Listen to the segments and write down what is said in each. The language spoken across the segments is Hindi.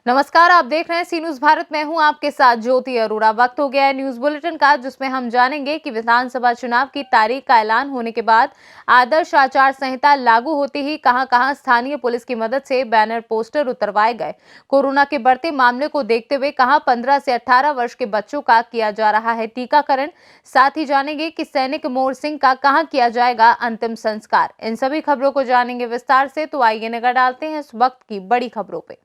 नमस्कार, आप देख रहे हैं सी न्यूज भारत। मैं हूं आपके साथ ज्योति अरोड़ा। वक्त हो गया है न्यूज बुलेटिन का, जिसमें हम जानेंगे कि विधानसभा चुनाव की तारीख का ऐलान होने के बाद आदर्श आचार संहिता लागू होते ही कहां-कहां स्थानीय पुलिस की मदद से बैनर पोस्टर उतरवाए गए। कोरोना के बढ़ते मामले को देखते हुए कहां 15 से 18 वर्ष के बच्चों का किया जा रहा है टीकाकरण। साथ ही जानेंगे कि सैनिक मोर सिंह का कहां किया जाएगा अंतिम संस्कार। इन सभी खबरों को जानेंगे विस्तार से, तो आइए नजर डालते हैं इस वक्त की बड़ी खबरों पे।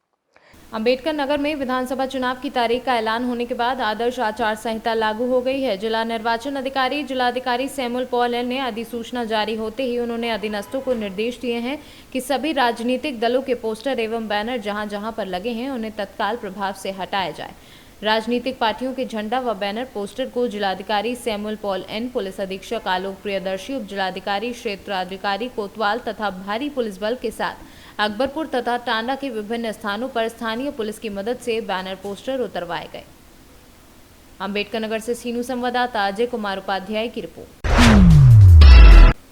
अंबेडकर नगर में विधानसभा चुनाव की तारीख का ऐलान होने के बाद आदर्श आचार संहिता लागू हो गई है। जिला निर्वाचन अधिकारी जिलाधिकारी सैमुअल पॉल ने अधिसूचना जारी होते ही उन्होंने अधीनस्थों को निर्देश दिए हैं कि सभी राजनीतिक दलों के पोस्टर एवं बैनर जहां जहां पर लगे हैं उन्हें तत्काल प्रभाव से हटाया जाए। राजनीतिक पार्टियों के झंडा व बैनर पोस्टर को जिलाधिकारी सैमुअल पॉल एन, पुलिस अधीक्षक आलोक प्रियदर्शी, उप जिलाधिकारी क्षेत्राधिकारी कोतवाल तथा भारी पुलिस बल के साथ अकबरपुर तथा टांडा के विभिन्न स्थानों पर स्थानीय पुलिस की मदद से बैनर पोस्टर उतरवाए गए। अंबेडकर नगर से सीनू संवाददाता अजय कुमार उपाध्याय की रिपोर्ट।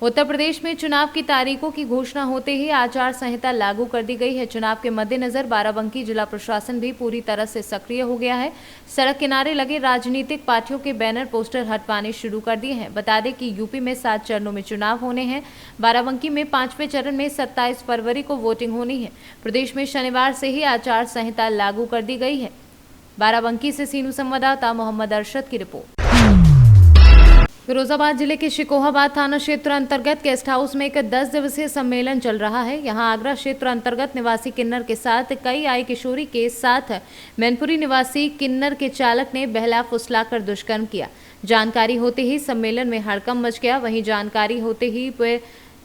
उत्तर प्रदेश में चुनाव की तारीखों की घोषणा होते ही आचार संहिता लागू कर दी गई है। चुनाव के मद्देनजर बाराबंकी जिला प्रशासन भी पूरी तरह से सक्रिय हो गया है। सड़क किनारे लगे राजनीतिक पार्टियों के बैनर पोस्टर हटवाने शुरू कर दिए हैं। बता दें कि यूपी में 7 चरणों में चुनाव होने हैं। बाराबंकी में 5वें चरण में 27 फरवरी को वोटिंग होनी है। प्रदेश में शनिवार से ही आचार संहिता लागू कर दी गई है। बाराबंकी से सीनू संवाददाता मोहम्मद अरशद की रिपोर्ट। फिरोजाबाद जिले के शिकोहाबाद थाना क्षेत्र अंतर्गत गेस्ट हाउस में एक 10 दिवसीय सम्मेलन चल रहा है। यहां आगरा क्षेत्र अंतर्गत निवासी किन्नर के साथ कई आई किशोरी के साथ मैनपुरी निवासी किन्नर के चालक ने बहला फुसलाकर दुष्कर्म किया। जानकारी होते ही सम्मेलन में हड़कंप मच गया। वहीं जानकारी होते ही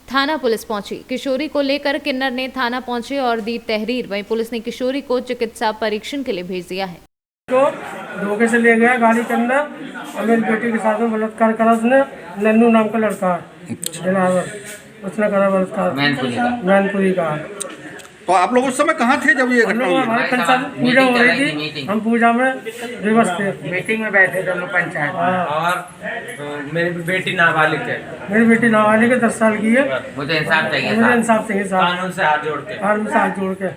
थाना पुलिस पहुंची। किशोरी को लेकर किन्नर ने थाना पहुंचे और दी तहरीर। वहीं पुलिस ने किशोरी को चिकित्सा परीक्षण के लिए भेज दिया है। तो धोखे से ले गया गाड़ी के अंदर और मेरी बेटी के साथ में बलात्कार करा उसने। नन्नू नाम का लड़का है, उसने करा बलात्कार मैनपुरी का। तो आप लोग उस समय कहाँ थे जब ये घटना हुई? हमारी पंचायत पूजा हो रही थी, हम पूजा में दिवस थे, मीटिंग में बैठे दोनों पंचायत और मेरी बेटी नाबालिग है। मेरी बेटी नाबालिग है, 10 साल की है। मुझे इंसाफ चाहिए, मुझे इंसाफ चाहिए, कानून से हाथ जोड़ के, कानून से हाथ जोड़ के।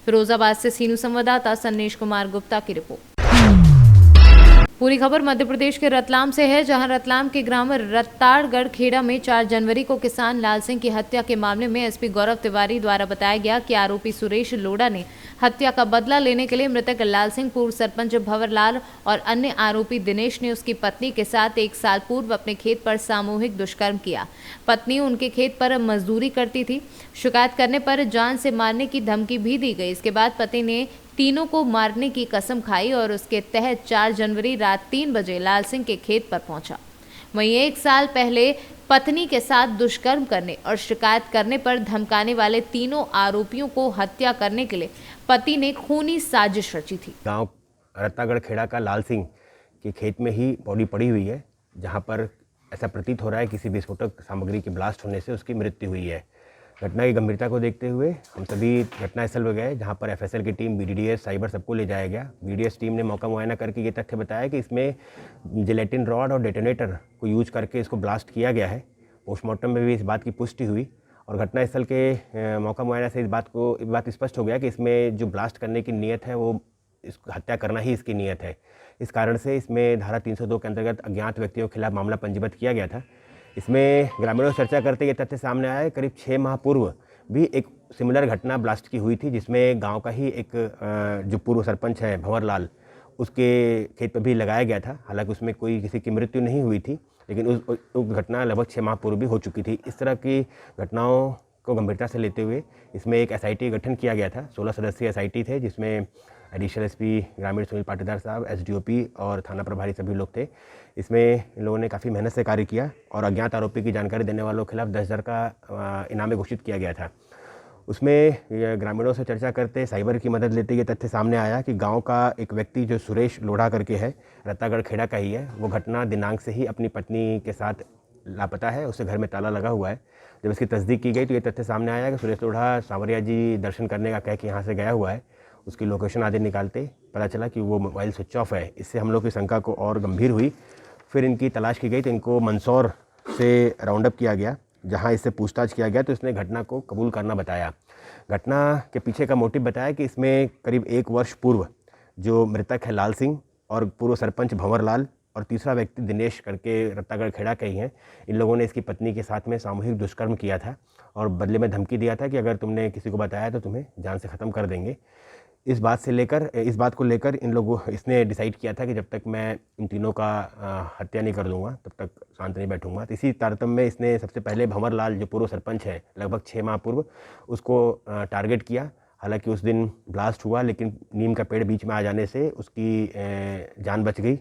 फिरोजाबाद से सीनू संवाददाता सन्नेश कुमार गुप्ता की रिपोर्ट। पूरी खबर मध्य प्रदेश के रतलाम से है, जहां रतलाम के ग्राम रत्ताड़गढ़ खेड़ा में 4 जनवरी को किसान लाल सिंह की हत्या के मामले में एसपी गौरव तिवारी द्वारा बताया गया कि आरोपी सुरेश लोढ़ा ने हत्या का बदला लेने के लिए मृतक लाल सिंह, पूर्व सरपंच भंवरलाल और अन्य आरोपी दिनेश ने उसकी पत्नी के साथ 1 साल पूर्व अपने खेत पर सामूहिक दुष्कर्म किया। पत्नी उनके खेत पर मजदूरी करती थी। शिकायत करने पर जान से मारने की धमकी भी दी गई। इसके बाद पति ने तीनों को मारने की कसम खाई और उसके तहत 4 जनवरी रात 3 बजे लाल सिंह के खेत पर पहुंचा। वहीं 1 साल पहले पत्नी के साथ दुष्कर्म करने और शिकायत करने पर धमकाने वाले तीनों आरोपियों को हत्या करने के लिए पति ने खूनी साजिश रची थी। गांव रत्तागढ़ खेड़ा का लाल सिंह के खेत में ही बॉडी पड़ी हुई है, जहां पर ऐसा प्रतीत हो रहा है किसी विस्फोटक सामग्री के ब्लास्ट होने से उसकी मृत्यु हुई है। घटना की गंभीरता को देखते हुए हम सभी घटनास्थल पर गए, जहां पर एफएसएल की टीम, बीडीडीएस, साइबर सबको ले जाया गया। बीडीएस टीम ने मौका मुआयना करके ये तथ्य बताया कि इसमें जिलेटिन रॉड और डेटोनेटर को यूज करके इसको ब्लास्ट किया गया है। पोस्टमार्टम में भी इस बात की पुष्टि हुई और घटनास्थल के मौका मुआयना से इस बात स्पष्ट हो गया कि इसमें जो ब्लास्ट करने की नीयत है वो इस हत्या करना ही इसकी नीयत है। इस कारण से इसमें धारा 302 के अंतर्गत अज्ञात व्यक्तियों के खिलाफ मामला पंजीबद्ध किया गया था। इसमें ग्रामीणों से चर्चा करते ये तथ्य सामने आया, करीब 6 माह पूर्व भी एक सिमिलर घटना ब्लास्ट की हुई थी, जिसमें गांव का ही एक जो पूर्व सरपंच है भंवरलाल, उसके खेत पर भी लगाया गया था। हालांकि उसमें कोई किसी की मृत्यु नहीं हुई थी, लेकिन उस घटना लगभग 6 माह पूर्व भी हो चुकी थी। इस तरह की घटनाओं को गंभीरता से लेते हुए इसमें एक एसआईटी गठन किया गया था। 16 सदस्यीय एसआईटी थे, जिसमें एडिशनल एसपी ग्रामीण सुनील पाटीदार साहब, एसडीओपी और थाना प्रभारी सभी लोग थे। इसमें लोगों ने काफ़ी मेहनत से कार्य किया और अज्ञात आरोपी की जानकारी देने वालों के खिलाफ 10,000 का इनाम घोषित किया गया था। उसमें ग्रामीणों से चर्चा करते, साइबर की मदद लेते ये तथ्य सामने आया कि गांव का एक व्यक्ति जो सुरेश लोढ़ा करके है, रत्तागढ़ खेड़ा का ही है, वो घटना दिनांक से ही अपनी पत्नी के साथ लापता है। उसके घर में ताला लगा हुआ है। जब इसकी तस्दीक की गई तो ये तथ्य सामने आया कि सुरेश लोढ़ा सांवरिया जी दर्शन करने का कह के यहाँ से गया हुआ है। उसकी लोकेशन आदि निकालते पता चला कि वो मोबाइल स्विच ऑफ है। इससे हम लोग की शंका को और गंभीर हुई। फिर इनकी तलाश की गई तो इनको मंदसौर से राउंड अप किया गया। जहां इससे पूछताछ किया गया तो इसने घटना को कबूल करना बताया। घटना के पीछे का मोटिव बताया कि इसमें करीब 1 वर्ष पूर्व जो मृतक है लाल सिंह और पूर्व सरपंच भंवर लाल और तीसरा व्यक्ति दिनेश करके रत्तागढ़ खेड़ा के ही हैं, इन लोगों ने इसकी पत्नी के साथ में सामूहिक दुष्कर्म किया था और बदले में धमकी दिया था कि अगर तुमने किसी को बताया तो तुम्हें जान से ख़त्म कर देंगे। इस बात को लेकर इसने डिसाइड किया था कि जब तक मैं इन तीनों का हत्या नहीं कर दूंगा तब तक शांत नहीं बैठूंगा। तो इसी तारतम्य में इसने सबसे पहले भंवर लाल जो पूर्व सरपंच है लगभग 6 माह पूर्व उसको टारगेट किया। हालांकि उस दिन ब्लास्ट हुआ लेकिन नीम का पेड़ बीच में आ जाने से उसकी जान बच गई।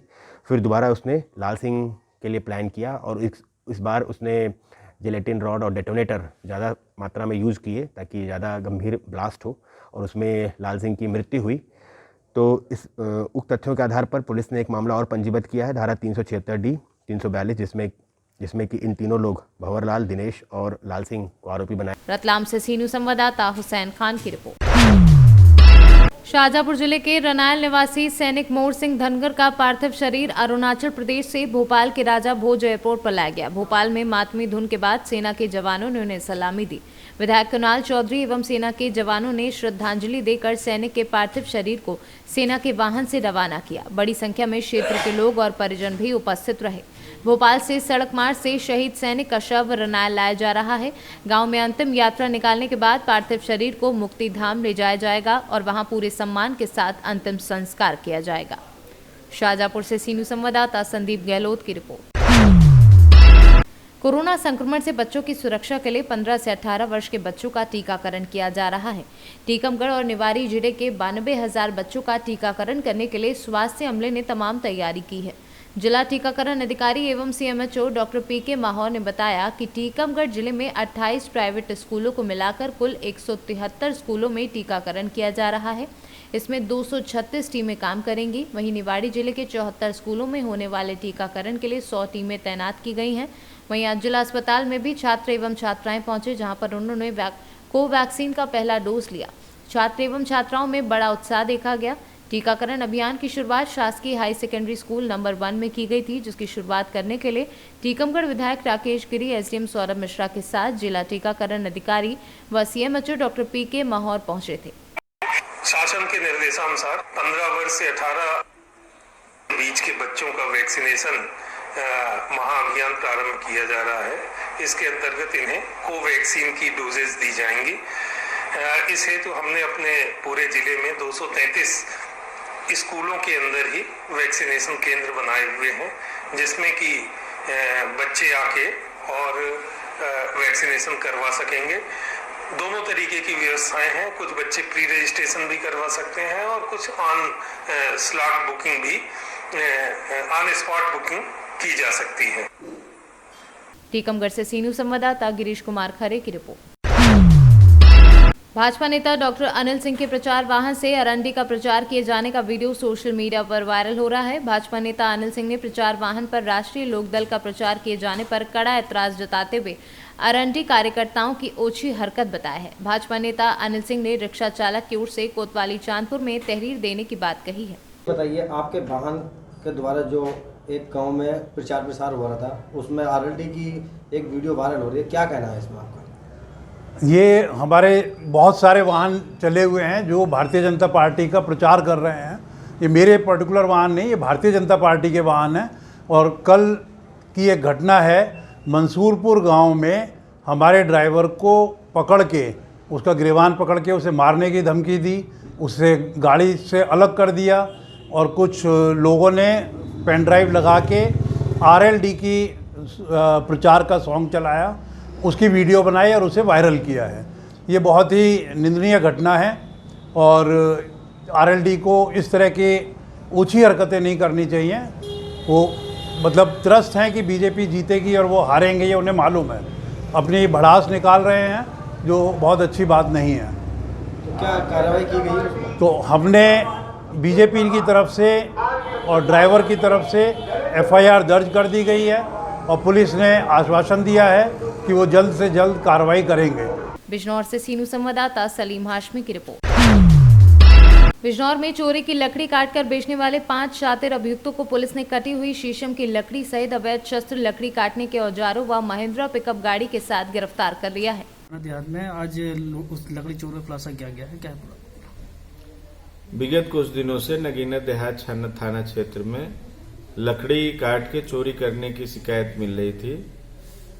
फिर दोबारा उसने लाल सिंह के लिए प्लान किया और इस बार उसने जिलेटिन रॉड और डेटोनेटर ज़्यादा मात्रा में यूज़ किए ताकि ज़्यादा गंभीर ब्लास्ट हो और उसमें लाल सिंह की मृत्यु हुई। तो इस उक्त तथ्यों के आधार पर पुलिस ने एक मामला और पंजीबद्ध किया है, धारा 376D 342, जिसमें कि इन तीनों लोग भंवर लाल, दिनेश और लाल सिंह को आरोपी बनाए। रतलाम से सीनू संवाददाता हुसैन खान की रिपोर्ट। शाहजहांपुर जिले के रनायल निवासी सैनिक मोर सिंह धनगर का पार्थिव शरीर अरुणाचल प्रदेश से भोपाल के राजा भोज एयरपोर्ट पर लाया गया। भोपाल में मातमी धुन के बाद सेना के जवानों ने उन्हें सलामी दी। विधायक कुणाल चौधरी एवं सेना के जवानों ने श्रद्धांजलि देकर सैनिक के पार्थिव शरीर को सेना के वाहन से रवाना किया। बड़ी संख्या में क्षेत्र के लोग और परिजन भी उपस्थित रहे। भोपाल से सड़क मार्ग से शहीद सैनिक का शव रनायल लाया जा रहा है। गांव में अंतिम यात्रा निकालने के बाद पार्थिव शरीर को मुक्ति धाम ले जाया जाएगा और वहां पूरे सम्मान के साथ अंतिम संस्कार किया जाएगा। शाहजहांपुर से सीनू संवाददाता संदीप गहलोत की रिपोर्ट। कोरोना संक्रमण से बच्चों की सुरक्षा के लिए 15 से 18 वर्ष के बच्चों का टीकाकरण किया जा रहा है। टीकमगढ़ और निवाड़ी जिले के 92,000 बच्चों का टीकाकरण करने के लिए स्वास्थ्य अमले ने तमाम तैयारी की है। जिला टीकाकरण अधिकारी एवं CMHO डॉक्टर PK माहौर ने बताया कि टीकमगढ़ जिले में 28 प्राइवेट स्कूलों को मिलाकर कुल 173 स्कूलों में टीकाकरण किया जा रहा है। इसमें 236 टीमें काम करेंगी। वहीं निवाड़ी जिले के 74 स्कूलों में होने वाले टीकाकरण के लिए 100 टीमें तैनात की गई हैं। वहीं आज जिला अस्पताल में भी छात्र एवं छात्राएं पहुंचे, जहां पर उन्होंने कोवैक्सीन का पहला डोज लिया। छात्र एवं छात्राओं में बड़ा उत्साह देखा गया। टीकाकरण अभियान की शुरुआत शासकीय हाई सेकेंडरी स्कूल नंबर 1 में की गई थी, जिसकी शुरुआत करने के लिए टीकमगढ़ विधायक राकेश गिरी, SDM सौरभ मिश्रा के साथ जिला टीकाकरण अधिकारी व CMHO डॉक्टर PK माहौर पहुंचे थे। शासन के निर्देशानुसार 15 वर्ष से 18 बीच के बच्चों का वैक्सीनेशन महाअभियान प्रारंभ किया जा रहा है। इसके अंतर्गत इन्हें कोवैक्सीन की डोजेज दी जाएंगी। इस हेतु हमने अपने पूरे जिले में 233 स्कूलों के अंदर ही वैक्सीनेशन केंद्र बनाए हुए हैं, जिसमें कि बच्चे आके और वैक्सीनेशन करवा सकेंगे। दोनों तरीके की व्यवस्थाएं हैं। कुछ बच्चे प्री रजिस्ट्रेशन भी करवा सकते हैं और कुछ ऑन स्लॉट बुकिंग भी, ऑन स्पॉट बुकिंग की जा सकती है। टीकमगढ़ से सीनू संवाददाता गिरीश कुमार खरे की रिपोर्ट। भाजपा नेता डॉक्टर अनिल सिंह के प्रचार वाहन से अरंडी का प्रचार किए जाने का वीडियो सोशल मीडिया पर वायरल हो रहा है। भाजपा नेता अनिल सिंह ने प्रचार वाहन पर राष्ट्रीय लोकदल का प्रचार किए जाने पर कड़ा ऐतराज जताते हुए अरंडी कार्यकर्ताओं की ओछी हरकत बताया है। भाजपा नेता अनिल सिंह ने रिक्शा चालक की ओर से कोतवाली चांदपुर में तहरीर देने की बात कही है। बताइए, आपके वाहन के द्वारा जो एक गांव में प्रचार प्रसार हो रहा था, उसमें आरएलडी की एक वीडियो वायरल हो रही है, क्या कहना है इसमें आपका? ये हमारे बहुत सारे वाहन चले हुए हैं जो भारतीय जनता पार्टी का प्रचार कर रहे हैं। ये मेरे पर्टिकुलर वाहन नहीं, ये भारतीय जनता पार्टी के वाहन हैं। और कल की एक घटना है, मंसूरपुर गांव में हमारे ड्राइवर को पकड़ के, उसका गिरबान पकड़ के उसे मारने की धमकी दी, उसे गाड़ी से अलग कर दिया और कुछ लोगों ने पेन ड्राइव लगा के आरएलडी की प्रचार का सॉन्ग चलाया, उसकी वीडियो बनाई और उसे वायरल किया है। ये बहुत ही निंदनीय घटना है और आरएलडी को इस तरह की ऊंची हरकतें नहीं करनी चाहिए। वो मतलब त्रस्त हैं कि बीजेपी जीतेगी और वो हारेंगे, ये उन्हें मालूम है। अपनी भड़ास निकाल रहे हैं जो बहुत अच्छी बात नहीं है। तो क्या कार्रवाई की गई? तो हमने बीजेपी की तरफ से और ड्राइवर की तरफ से FIR दर्ज कर दी गई है और पुलिस ने आश्वासन दिया है कि वो जल्द से जल्द कार्रवाई करेंगे। बिजनौर से सीनू संवाददाता सलीम हाशमी की रिपोर्ट। बिजनौर में चोरी की लकड़ी काटकर बेचने वाले 5 शातिर अभियुक्तों को पुलिस ने कटी हुई शीशम की लकड़ी सहित अवैध शस्त्र, लकड़ी काटने के औजारों व महिंद्रा पिकअप गाड़ी के साथ गिरफ्तार कर लिया है। देहात में आज उस लकड़ी चोर का खुलासा किया गया है। क्या है? विगत कुछ दिनों से नगीना देहात थाना क्षेत्र में लकड़ी काट के चोरी करने की शिकायत मिल रही थी।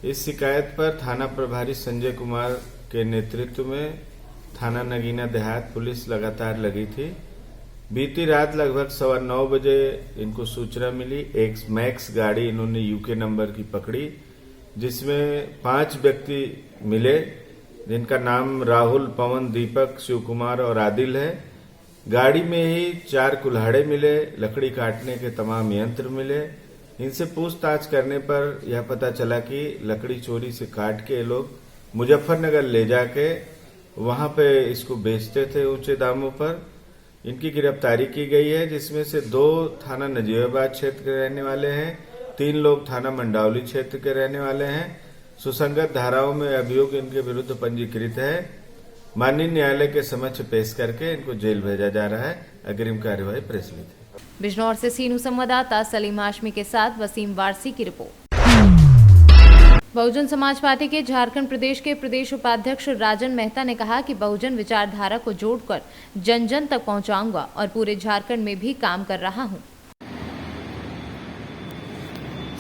इस शिकायत पर थाना प्रभारी संजय कुमार के नेतृत्व में थाना नगीना देहात पुलिस लगातार लगी थी। बीती रात लगभग 9:15 बजे इनको सूचना मिली। एक मैक्स गाड़ी इन्होंने यूके नंबर की पकड़ी, जिसमें 5 व्यक्ति मिले, जिनका नाम राहुल, पवन, दीपक, शिव कुमार और आदिल है। गाड़ी में ही 4 कुल्हाड़े मिले, लकड़ी काटने के तमाम यंत्र मिले। इनसे पूछताछ करने पर यह पता चला कि लकड़ी चोरी से काट के लोग मुजफ्फरनगर ले जाके वहां पे इसको बेचते थे ऊंचे दामों पर। इनकी गिरफ्तारी की गई है, जिसमें से 2 थाना नजीबाबाद क्षेत्र के रहने वाले हैं, 3 लोग थाना मंडावली क्षेत्र के रहने वाले हैं। सुसंगत धाराओं में अभियोग इनके विरुद्ध पंजीकृत है। माननीय न्यायालय के समक्ष पेश करके इनको जेल भेजा जा रहा है। अग्रिम कार्यवाही प्रचलित है। बिजनौर से सीनू संवाददाता सलीम हाशमी के साथ वसीम वारसी की रिपोर्ट। बहुजन समाज पार्टी के झारखंड प्रदेश के प्रदेश उपाध्यक्ष राजन मेहता ने कहा कि बहुजन विचारधारा को जोड़कर जन जन तक पहुंचाऊंगा और पूरे झारखंड में भी काम कर रहा हूं।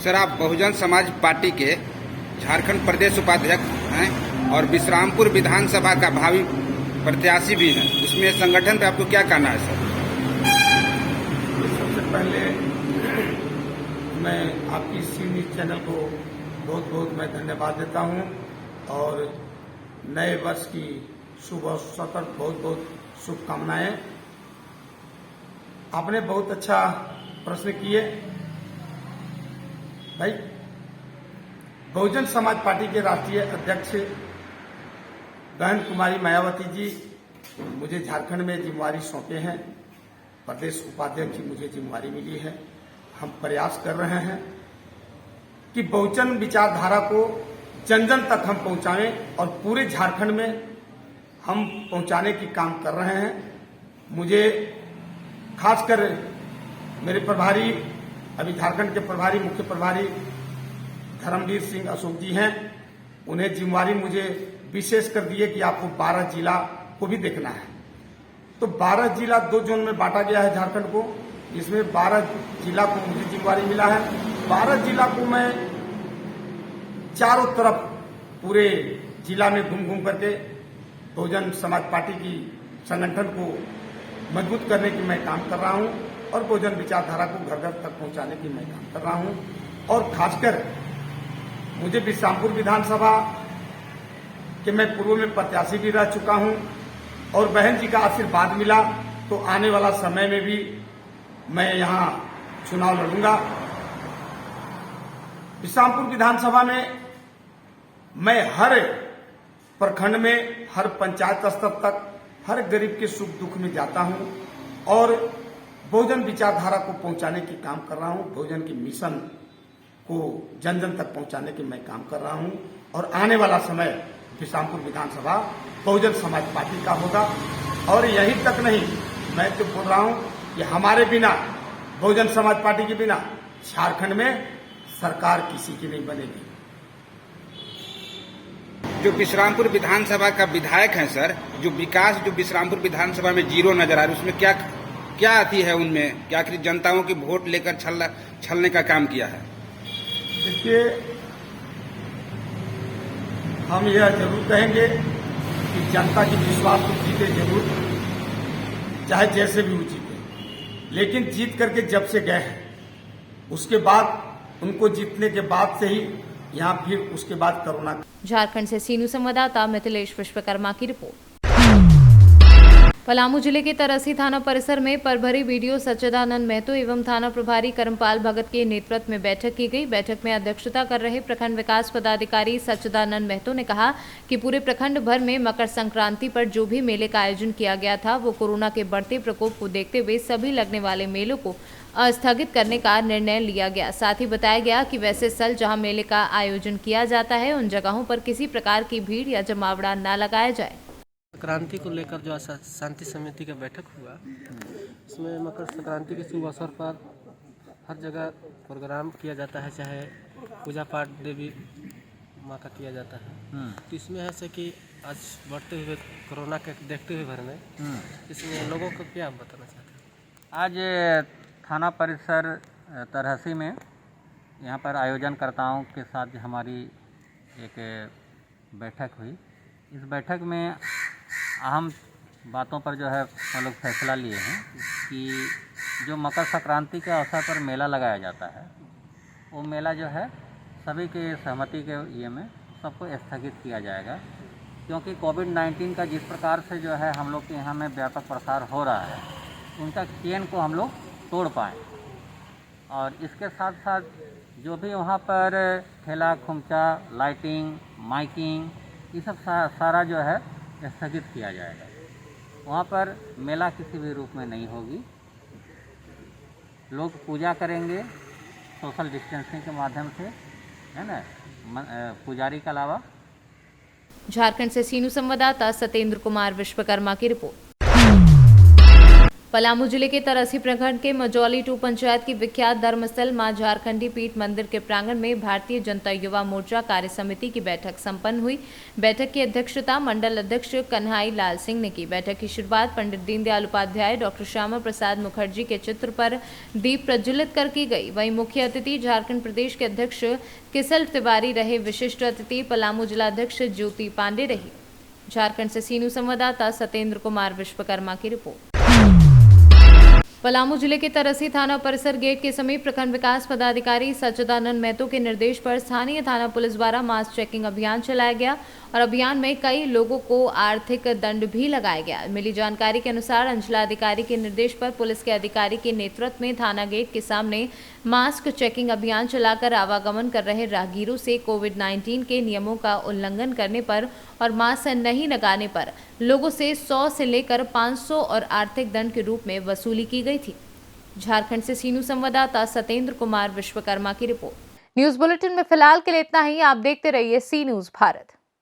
सर, आप बहुजन समाज पार्टी के झारखंड प्रदेश उपाध्यक्ष हैं और विश्रामपुर विधानसभा का भावी प्रत्याशी भी हैं। उसमें संगठन पे आपको क्या कहना है सर? सबसे पहले मैं आपकी सी न्यूज चैनल को बहुत बहुत मैं धन्यवाद देता हूं और नए वर्ष की शुभ अवसर पर बहुत बहुत शुभकामनाएं। आपने बहुत अच्छा प्रश्न किए भाई। बहुजन समाज पार्टी के राष्ट्रीय अध्यक्ष बहन कुमारी मायावती जी मुझे झारखंड में जिम्मेवारी सौंपे हैं। प्रदेश उपाध्यक्ष की मुझे जिम्मेवारी मिली है। हम प्रयास कर रहे हैं कि बहुजन विचारधारा को जन जन तक हम पहुंचाएं और पूरे झारखंड में हम पहुंचाने की काम कर रहे हैं। मुझे खासकर मेरे प्रभारी, अभी झारखंड के प्रभारी, मुख्य प्रभारी धर्मवीर सिंह अशोक जी हैं। उन्हें जिम्मेवारी मुझे विशेष कर दी है कि आपको 12 जिला को भी देखना है। तो 12 जिला 2 जोन में बांटा गया है झारखंड को, जिसमें 12 जिला को मुझे जिम्मेवारी मिला है। 12 जिला को मैं चारों तरफ पूरे जिला में घूम घूम करके बहुजन समाज पार्टी की संगठन को मजबूत करने की मैं काम कर रहा हूं और बहुजन विचारधारा को घर घर तक पहुंचाने की मैं काम कर रहा हूं। और खासकर मुझे विश्रामपुर विधानसभा के मैं पूर्व में प्रत्याशी भी रह चुका हूं और बहन जी का आशीर्वाद मिला तो आने वाला समय में भी मैं यहां चुनाव लड़ूंगा। विश्रामपुर विधानसभा में मैं हर प्रखंड में, हर पंचायत स्तर तक, हर गरीब के सुख दुख में जाता हूं और बहुजन विचारधारा को पहुंचाने की काम कर रहा हूं। बहुजन की मिशन को जन जन तक पहुंचाने की मैं काम कर रहा हूं और आने वाला समय विश्रामपुर विधानसभा बहुजन समाज पार्टी का होगा। और यहीं तक नहीं, मैं तो बोल रहा हूं कि हमारे बिना, बहुजन समाज पार्टी के बिना झारखंड में सरकार किसी की नहीं बनेगी। जो विश्रामपुर विधानसभा का विधायक है सर, जो विकास जो विश्रामपुर विधानसभा में जीरो नजर आ रहा है, उसमें क्या क्या आती है उनमें? क्या आखिर जनताओं की वोट लेकर छलने का काम किया है? देखिए, हम यह जरूर कहेंगे कि जनता की विश्वास को जीते जरूर, चाहे जैसे भी वो जीते, लेकिन जीत करके जब से गए हैं उसके बाद, उनको जीतने के बाद से ही यहाँ फिर उसके बाद कोरोना। झारखंड से सीनू संवाददाता मिथिलेश विश्वकर्मा की रिपोर्ट। पलामू जिले के तरसी थाना परिसर में परभरी वीडियो सच्चिदानंद महतो एवं थाना प्रभारी करमपाल भगत के नेतृत्व में बैठक की गई। बैठक में अध्यक्षता कर रहे प्रखंड विकास पदाधिकारी सच्चिदानंद महतो ने कहा कि पूरे प्रखंड भर में मकर संक्रांति पर जो भी मेले का आयोजन किया गया था वो कोरोना के बढ़ते प्रकोप को देखते हुए सभी लगने वाले मेलों को स्थगित करने का निर्णय लिया गया। साथ ही बताया गया कि वैसे स्थल जहां मेले का आयोजन किया जाता है उन जगहों पर किसी प्रकार की भीड़ या जमावड़ा न लगाया जाए। संक्रांति को लेकर जो शांति समिति का बैठक हुआ, इसमें मकर संक्रांति के शुभ अवसर पर हर जगह प्रोग्राम किया जाता है, चाहे पूजा पाठ देवी माँ का किया जाता है। तो इसमें ऐसे कि आज बढ़ते हुए कोरोना के देखते हुए भर में इसमें लोगों को क्या आप बताना चाहते हैं? आज थाना परिसर तरहसी में यहाँ पर आयोजनकर्ताओं के साथ हमारी एक बैठक हुई। इस बैठक में अहम बातों पर जो है हम लोग फैसला लिए हैं कि जो मकर संक्रांति के अवसर पर मेला लगाया जाता है, वो मेला जो है सभी के सहमति के ये में सबको स्थगित किया जाएगा, क्योंकि कोविड-19 का जिस प्रकार से जो है हम लोग के यहाँ में व्यापक प्रसार हो रहा है, उनका चेन को हम लोग तोड़ पाएँ। और इसके साथ साथ जो भी वहाँ पर ठेला खुमचा, लाइटिंग, माइकिंग, ये सब सारा जो है स्थगित किया जाएगा। वहाँ पर मेला किसी भी रूप में नहीं होगी। लोग पूजा करेंगे सोशल डिस्टेंसिंग के माध्यम से, है ना, पुजारी के अलावा। झारखंड से सीनू संवाददाता सत्येंद्र कुमार विश्वकर्मा की रिपोर्ट। पलामू जिले के तरसी प्रखंड के मजौली 2 पंचायत की विख्यात धर्मस्थल मां झारखंडी पीठ मंदिर के प्रांगण में भारतीय जनता युवा मोर्चा कार्य समिति की बैठक संपन्न हुई। बैठक की अध्यक्षता मंडल अध्यक्ष कन्हाई लाल सिंह ने की। बैठक की शुरुआत पंडित दीनदयाल उपाध्याय, डॉक्टर श्यामा प्रसाद मुखर्जी के चित्र पर दीप प्रज्वलित कर की गई। वहीं मुख्य अतिथि झारखंड प्रदेश के अध्यक्ष किसल तिवारी रहे। विशिष्ट अतिथि पलामू जिलाध्यक्ष ज्योति पांडे रही। झारखंड से सीनू संवाददाता सत्येंद्र कुमार विश्वकर्मा की रिपोर्ट। पलामू जिले के तरसी थाना परिसर गेट के समीप प्रखंड विकास पदाधिकारी सच्चिदानंद महतो के निर्देश पर स्थानीय थाना पुलिस द्वारा मास चेकिंग अभियान चलाया गया और अभियान में कई लोगों को आर्थिक दंड भी लगाया गया। मिली जानकारी के अनुसार अंचलाधिकारी के निर्देश पर पुलिस के अधिकारी के नेतृत्व में थाना गेट के सामने मास्क चेकिंग अभियान चलाकर आवागमन कर रहे राहगीरों से कोविड-19 के नियमों का उल्लंघन करने पर और मास्क नहीं लगाने पर लोगों से 100 से लेकर 500 और आर्थिक दंड के रूप में वसूली की गई थी। झारखंड से सीनू संवाददाता सत्येंद्र कुमार विश्वकर्मा की रिपोर्ट। न्यूज बुलेटिन में फिलहाल के लिए इतना ही। आप देखते रहिए सी न्यूज भारत।